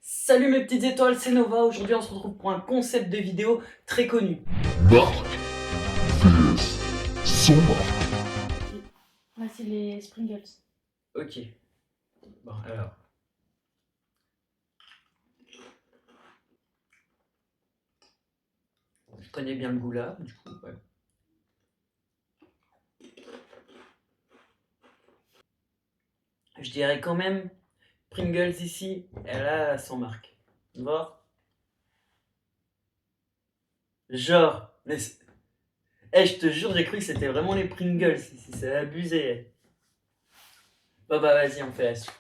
Salut mes petites étoiles, c'est Nova. Aujourd'hui on se retrouve pour un concept de vidéo très connu. Marc vs son Marc. Ah, c'est les Sprinkles. Ok. Bon alors. Je connais bien le goût là, du coup, ouais. Je dirais quand même, Pringles ici, elle a son marque. Voir. Genre, mais je te jure, j'ai cru que c'était vraiment les Pringles ici, c'est abusé. Bah vas-y, on fait la suite.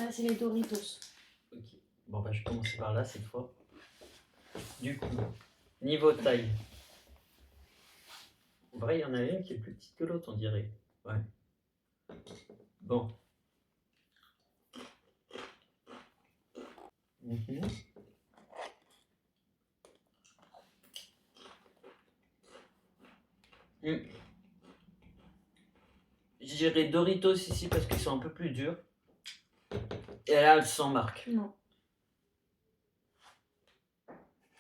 Là, c'est les Doritos. Ok. Bon bah je vais commencer par là cette fois. Du coup, niveau taille. En vrai, il y en a une qui est plus petite que l'autre, on dirait. Ouais. Bon. Mhm. Mm. Je dirais Doritos ici parce qu'ils sont un peu plus durs. Et là, elles sans marque. Non.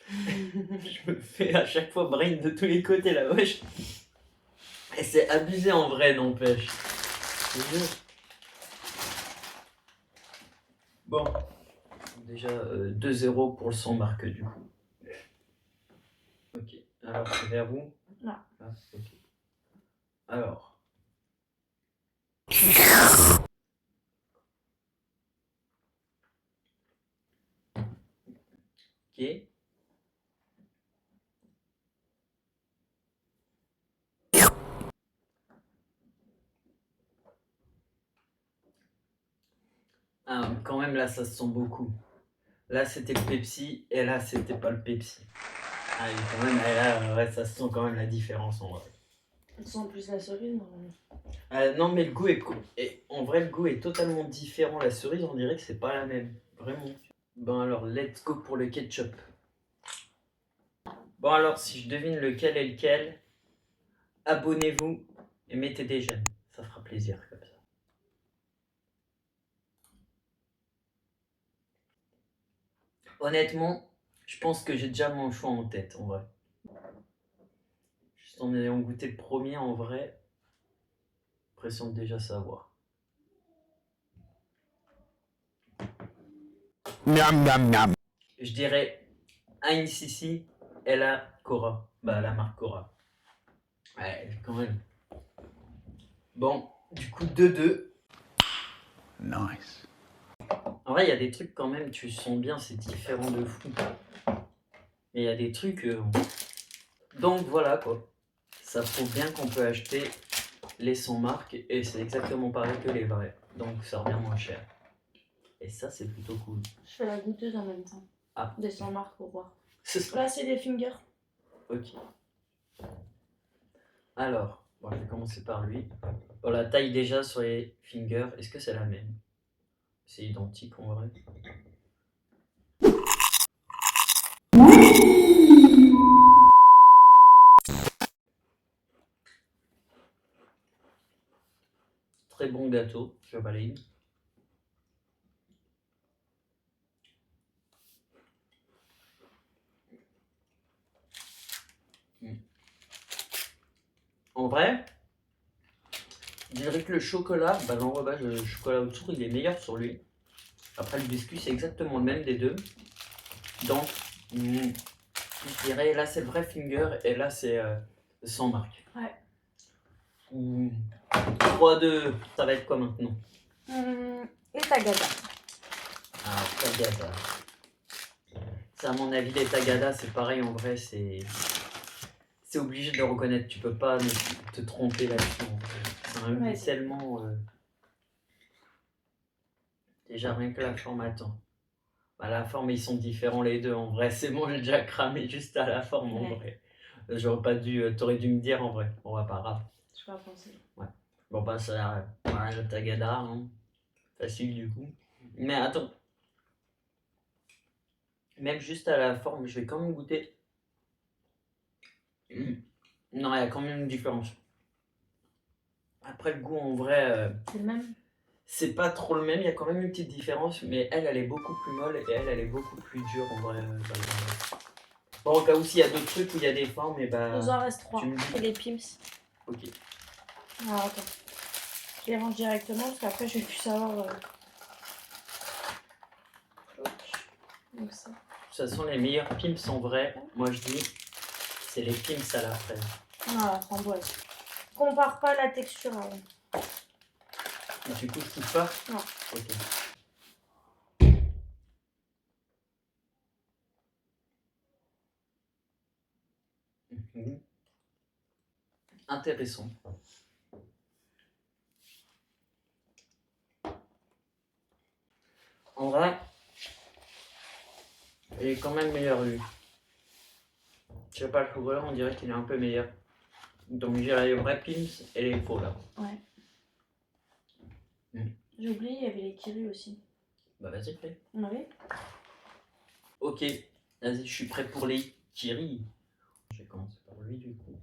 Je me fais à chaque fois brain de tous les côtés là, wesh. Et c'est abusé en vrai, n'empêche. Je te jure. Bon. Déjà 2-0 pour le sans marque du coup. Ok. Alors, c'est vers où? Là. Là, ok. Alors. Ok. Ah, quand même là, ça se sent beaucoup. Là, c'était le Pepsi et là, c'était pas le Pepsi. Ah, et quand même, là, ouais, ça se sent quand même la différence en vrai. Elles sont plus la cerise, normalement. Non, mais le goût est cool. Et en vrai, le goût est totalement différent. La cerise, on dirait que c'est pas la même. Vraiment. Bon, alors, let's go pour le ketchup. Bon, alors, si je devine lequel est lequel, abonnez-vous et mettez des j'aime. Ça fera plaisir comme ça. Honnêtement, je pense que j'ai déjà mon choix en tête, en vrai. Juste en ayant goûté le premier, en vrai, impression de déjà savoir. Miam miam miam. Je dirais Heinz ici et la Cora. Bah, la marque Cora. Ouais, quand même. Bon, du coup, 2-2. Nice. En vrai, il y a des trucs quand même, tu sens bien, c'est différent de fou. Mais il y a des trucs. Donc voilà quoi. Ça prouve bien qu'on peut acheter les sans marque et c'est exactement pareil que les vrais. Donc ça revient moins cher. Et ça, c'est plutôt cool. Je fais la goûteuse en même temps. Ah. Des sans marque pour voir. Ce sera. Là, c'est des fingers. Ok. Alors, bon, je vais commencer par lui. Bon, la taille déjà sur les fingers, est-ce que c'est la même? C'est identique en vrai. Très bon gâteau, je valide. En vrai, je dirais que le chocolat, bah l'enrobage de chocolat autour, il est meilleur sur lui. Après, le biscuit, c'est exactement le même des deux. Donc, je dirais, là, c'est le vrai finger et là, c'est sans marque. Ouais. 3-2, ça va être quoi maintenant? Les Tagada. Ah, Tagada. Ça, à mon avis, les Tagada, c'est pareil, en vrai, c'est obligé de le reconnaître. Tu peux pas te tromper là-dessus. C'est un goût tellement... Déjà, rien que la forme, attends. Bah, la forme, ils sont différents les deux, en vrai. C'est bon, j'ai déjà cramé juste à la forme, en vrai. J'aurais pas dû... T'aurais dû me dire, en vrai. Bon, bah, pas grave. Je vais pas penser. Ouais. Bon, bah, ça... Voilà, le Tagada, hein. Facile, du coup. Mais attends. Même juste à la forme, je vais quand même goûter. Non, il y a quand même une différence. Après, le goût, en vrai... C'est le même. c'est pas trop le même, il y a quand même une petite différence, mais elle est beaucoup plus molle et elle est beaucoup plus dure en vrai. Bon, au cas où s'il y a d'autres trucs où il y a des formes, et bah. Il en reste 3. tu me dis. C'est les Pims. Ok. Alors attends. Je les range directement parce qu'après je vais plus savoir. Donc ça. De toute façon, les meilleurs Pimps en vrai, moi je dis, c'est les Pimps à la fraise. Ah, la framboise. Compare pas la texture avant. Et du coup, je touche pas? Non. Ok. Mhm. Intéressant. En vrai, il est quand même meilleur lui. Je sais pas, le footballeur, on dirait qu'il est un peu meilleur. Donc j'irai les vrais Pimps et les faux là. Ouais. J'ai oublié, il y avait les Kiri aussi. Bah vas-y, fais. On avait? Ok, vas-y, je suis prêt pour les Kiri. Je vais commencer par lui du coup.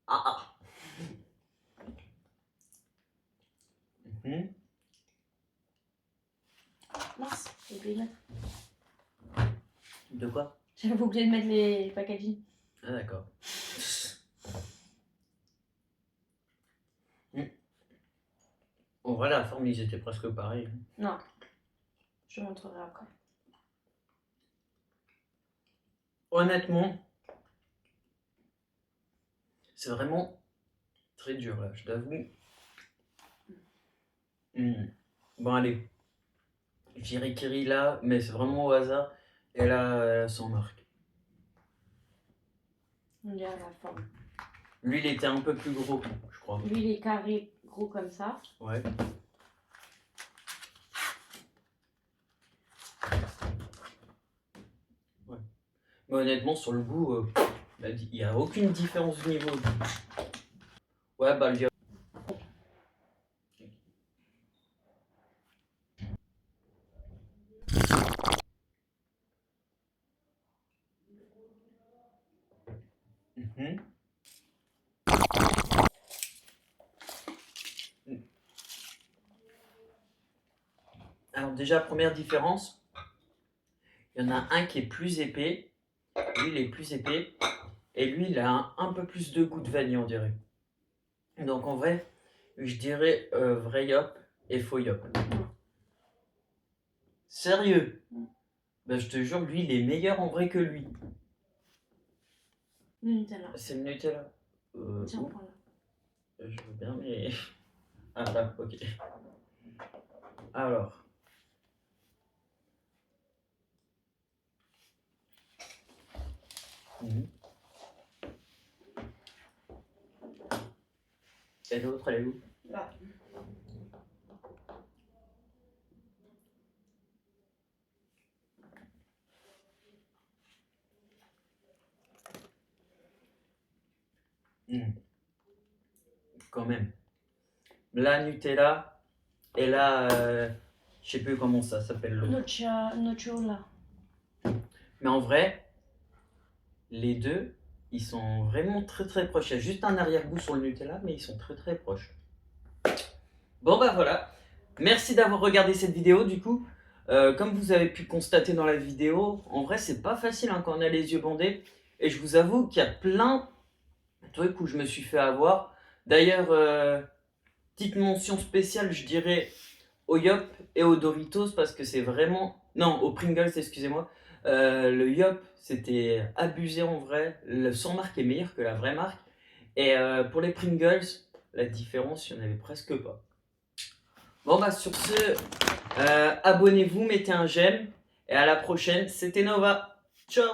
Ah. Mhm. Mince, j'ai oublié de mettre. De quoi? J'avais oublié de mettre les packaging. Ah d'accord. En vrai, la forme, ils étaient presque pareils. Non. Je te montrerai après. Honnêtement, c'est vraiment très dur là, je t'avoue. Bon allez, j'irai Kiri là, mais c'est vraiment au hasard. Et là, sans marque. On dirait la forme. Lui, il était un peu plus gros, je crois. Lui, il est carré, gros comme ça. Ouais. Ouais. Mais honnêtement, sur le goût, il n'y a aucune différence du niveau. Ouais, bah le Mhm. Alors déjà, première différence, il y en a un qui est plus épais, lui il est plus épais, et lui il a un peu plus de goût de vanille on dirait. Donc en vrai, je dirais vrai yop et faux yop. Sérieux? Bah, je te jure, lui il est meilleur en vrai que lui. Le Nutella. C'est le Nutella. Tiens, Où? prends-le. Je veux bien, mais. Ah là, ok. Alors. Mhm. Et l'autre, elle est où? Là. Quand même. La Nutella et là, je sais plus comment ça s'appelle l'autre. Nocciola. Mais en vrai, les deux, ils sont vraiment très très proches. Il y a juste un arrière-goût sur le Nutella, mais ils sont très très proches. Bon bah voilà. Merci d'avoir regardé cette vidéo du coup. Comme vous avez pu constater dans la vidéo, en vrai c'est pas facile hein, quand on a les yeux bandés. Et je vous avoue qu'il y a plein de trucs où je me suis fait avoir. D'ailleurs, petite mention spéciale je dirais au Yop et aux Doritos parce que c'est vraiment... Non, aux Pringles excusez-moi. Le Yop c'était abusé en vrai. Le sans marque est meilleur que la vraie marque. Et pour les Pringles, la différence il n'y en avait presque pas. Bon bah sur ce, abonnez-vous, mettez un j'aime et à la prochaine, c'était Nova. Ciao.